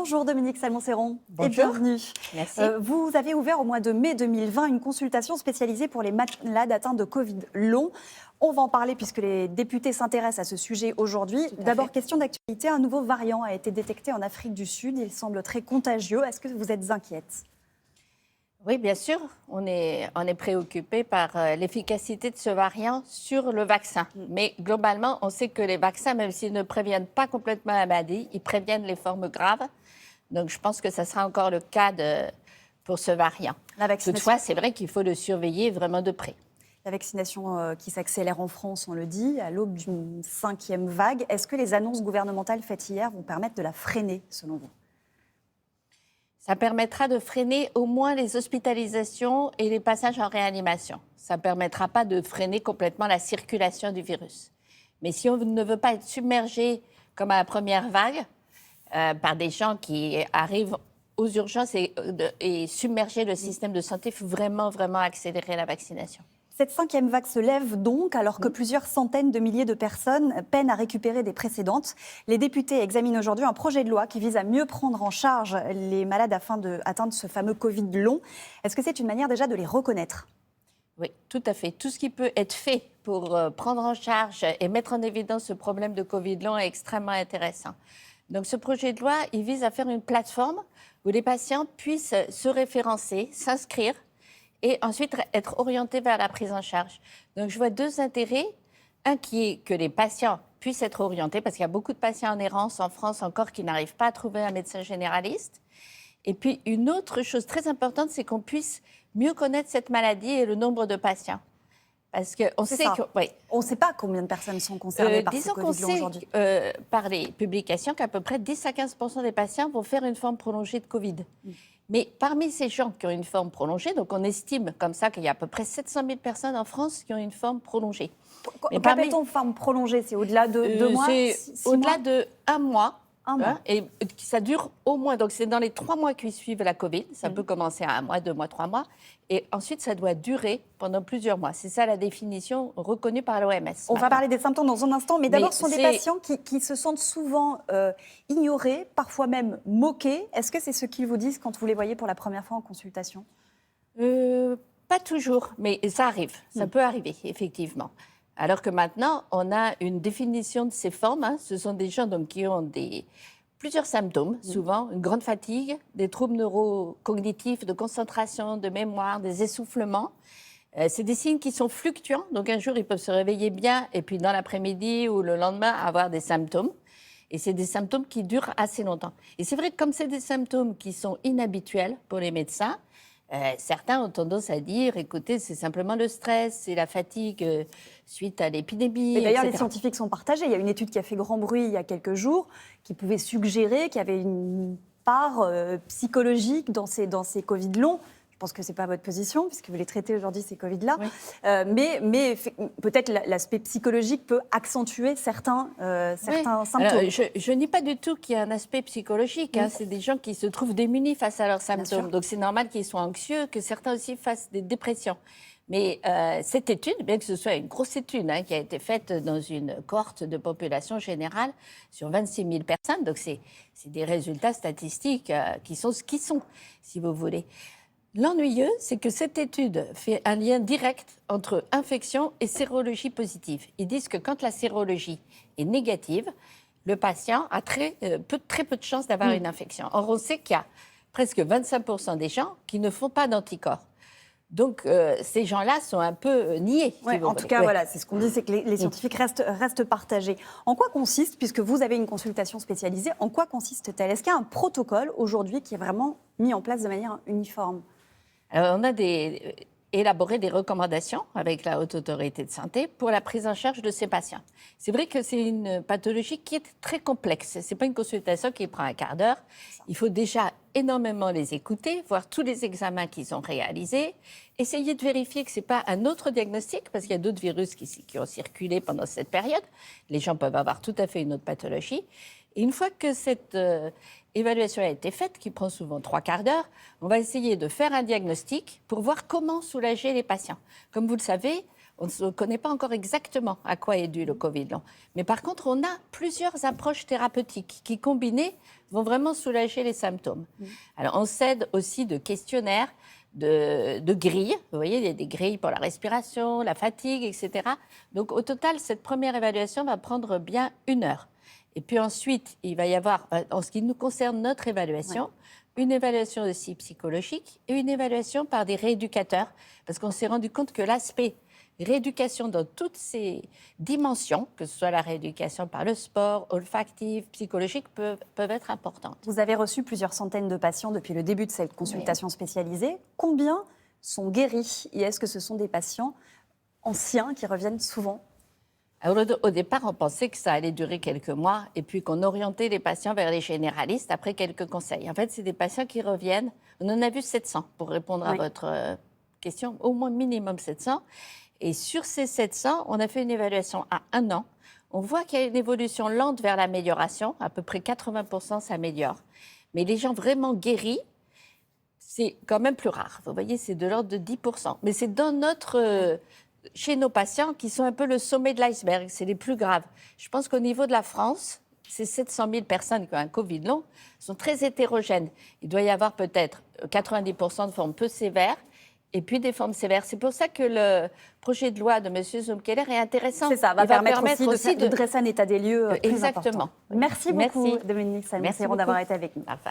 Bonjour Dominique Salmon-Serron et Bonjour. bienvenue. Merci. Vous avez ouvert au mois de mai 2020 une consultation spécialisée pour les malades atteints de Covid long. On va en parler puisque les députés s'intéressent à ce sujet aujourd'hui. D'abord, question d'actualité, un nouveau variant a été détecté en Afrique du Sud. Il semble très contagieux. Est-ce que vous êtes inquiète ? Oui, bien sûr, on est préoccupé par l'efficacité de ce variant sur le vaccin. Mais globalement, on sait que les vaccins, même s'ils ne préviennent pas complètement la maladie, ils préviennent les formes graves. Donc, je pense que ça sera encore le cas pour ce variant. Toutefois, c'est vrai qu'il faut le surveiller vraiment de près. La vaccination qui s'accélère en France, on le dit, à l'aube d'une 5e vague. Est-ce que les annonces gouvernementales faites hier vont permettre de la freiner, selon vous ? Ça permettra de freiner au moins les hospitalisations et les passages en réanimation. Ça ne permettra pas de freiner complètement la circulation du virus. Mais si on ne veut pas être submergé, comme à la première vague, par des gens qui arrivent aux urgences et submerger le système de santé, il faut vraiment accélérer la vaccination. Cette 5e vague se lève donc alors que plusieurs centaines de milliers de personnes peinent à récupérer des précédentes. Les députés examinent aujourd'hui un projet de loi qui vise à mieux prendre en charge les malades afin d'atteindre ce fameux Covid long. Est-ce que c'est une manière déjà de les reconnaître ? Oui, tout à fait. Tout ce qui peut être fait pour prendre en charge et mettre en évidence ce problème de Covid long est extrêmement intéressant. Donc ce projet de loi, il vise à faire une plateforme où les patients puissent se référencer, s'inscrire, et ensuite être orientés vers la prise en charge. Donc, je vois deux intérêts. Un qui est que les patients puissent être orientés, parce qu'il y a beaucoup de patients en errance en France encore qui n'arrivent pas à trouver un médecin généraliste. Et puis, une autre chose très importante, c'est qu'on puisse mieux connaître cette maladie et le nombre de patients. Parce qu'on sait que... Oui. On ne sait pas combien de personnes sont concernées par ce Covid long aujourd'hui. Par les publications qu'à peu près 10 à 15% des patients vont faire une forme prolongée de Covid. Mais parmi ces gens qui ont une forme prolongée, donc on estime comme ça qu'il y a à peu près 700 000 personnes en France qui ont une forme prolongée. Qu'appelle-t-on forme prolongée ? C'est au-delà de 2 mois ? C'est au-delà de 1 mois. Un mois. Et ça dure au moins, donc c'est dans les 3 mois qui suivent la Covid. Ça peut commencer à 1 mois, 2 mois, 3 mois. Et ensuite, ça doit durer pendant plusieurs mois. C'est ça la définition reconnue par l'OMS. On va parler des symptômes dans un instant, mais d'abord, ce sont des patients qui se sentent souvent ignorés, parfois même moqués. Est-ce que c'est ce qu'ils vous disent quand vous les voyez pour la première fois en consultation ? Pas toujours, mais ça arrive. Ça peut arriver, effectivement. Alors que maintenant, on a une définition de ces formes. Ce sont des gens donc, qui ont plusieurs symptômes, souvent une grande fatigue, des troubles neurocognitifs, de concentration, de mémoire, des essoufflements. C'est des signes qui sont fluctuants. Donc un jour, ils peuvent se réveiller bien et puis dans l'après-midi ou le lendemain, avoir des symptômes. Et c'est des symptômes qui durent assez longtemps. Et c'est vrai que comme c'est des symptômes qui sont inhabituels pour les médecins, certains ont tendance à dire, écoutez, c'est simplement le stress, c'est la fatigue suite à l'épidémie, Et d'ailleurs, etc. les scientifiques sont partagés. Il y a une étude qui a fait grand bruit il y a quelques jours qui pouvait suggérer qu'il y avait une part psychologique dans ces Covid longs. Je pense que ce n'est pas votre position, puisque vous les traitez aujourd'hui, ces Covid-là. Oui. Mais peut-être l'aspect psychologique peut accentuer certains symptômes. Alors, je nie pas du tout qu'il y a un aspect psychologique. Hein. C'est des gens qui se trouvent démunis face à leurs symptômes. Donc c'est normal qu'ils soient anxieux, que certains aussi fassent des dépressions. Mais cette étude, bien que ce soit une grosse étude qui a été faite dans une cohorte de population générale sur 26 000 personnes, donc c'est des résultats statistiques qui sont ce qu'ils sont, si vous voulez. L'ennuyeux, c'est que cette étude fait un lien direct entre infection et sérologie positive. Ils disent que quand la sérologie est négative, le patient a très peu de chances d'avoir une infection. Or, on sait qu'il y a presque 25% des gens qui ne font pas d'anticorps. Donc, ces gens-là sont un peu niais. En tout cas, voilà, c'est ce qu'on dit, c'est que les scientifiques restent partagés. En quoi consiste, puisque vous avez une consultation spécialisée, en quoi consiste-t-elle ? Est-ce qu'il y a un protocole aujourd'hui qui est vraiment mis en place de manière uniforme ? Alors, on a élaboré des recommandations avec la Haute Autorité de Santé pour la prise en charge de ces patients. C'est vrai que c'est une pathologie qui est très complexe. Ce n'est pas une consultation qui prend un quart d'heure. Il faut déjà énormément les écouter, voir tous les examens qu'ils ont réalisés, essayer de vérifier que ce n'est pas un autre diagnostic, parce qu'il y a d'autres virus qui ont circulé pendant cette période. Les gens peuvent avoir tout à fait une autre pathologie. Et une fois que cette évaluation a été faite, qui prend souvent 3 quarts d'heure, on va essayer de faire un diagnostic pour voir comment soulager les patients. Comme vous le savez, On ne connaît pas encore exactement à quoi est dû le Covid long. Mais par contre, on a plusieurs approches thérapeutiques qui, combinées, vont vraiment soulager les symptômes. Alors, on s'aide aussi de questionnaires, de grilles. Vous voyez, il y a des grilles pour la respiration, la fatigue, etc. Donc, au total, cette première évaluation va prendre bien 1 heure. Et puis ensuite, il va y avoir, en ce qui nous concerne, notre évaluation, une évaluation aussi psychologique et une évaluation par des rééducateurs, parce qu'on s'est rendu compte que l'aspect rééducation dans toutes ces dimensions, que ce soit la rééducation par le sport, olfactive, psychologique, peuvent être importantes. Vous avez reçu plusieurs centaines de patients depuis le début de cette consultation spécialisée. Combien sont guéris et est-ce que ce sont des patients anciens qui reviennent souvent? Alors, au départ, on pensait que ça allait durer quelques mois et puis qu'on orientait les patients vers les généralistes après quelques conseils. En fait, c'est des patients qui reviennent. On en a vu 700 pour répondre à votre question, au moins minimum 700. Et sur ces 700, on a fait une évaluation à 1 an. On voit qu'il y a une évolution lente vers l'amélioration. À peu près 80% s'améliorent. Mais les gens vraiment guéris, c'est quand même plus rare. Vous voyez, c'est de l'ordre de 10%. Mais c'est dans chez nos patients qui sont un peu le sommet de l'iceberg. C'est les plus graves. Je pense qu'au niveau de la France, ces 700 000 personnes qui ont un Covid long sont très hétérogènes. Il doit y avoir peut-être 90% de formes peu sévères et puis des formes sévères. C'est pour ça que le projet de loi de M. Zumkeller est intéressant. C'est ça, va permettre aussi de dresser un état des lieux plus exactement. important. Merci beaucoup, Dominique Salmon-Serron, d'avoir été avec nous. Enfin.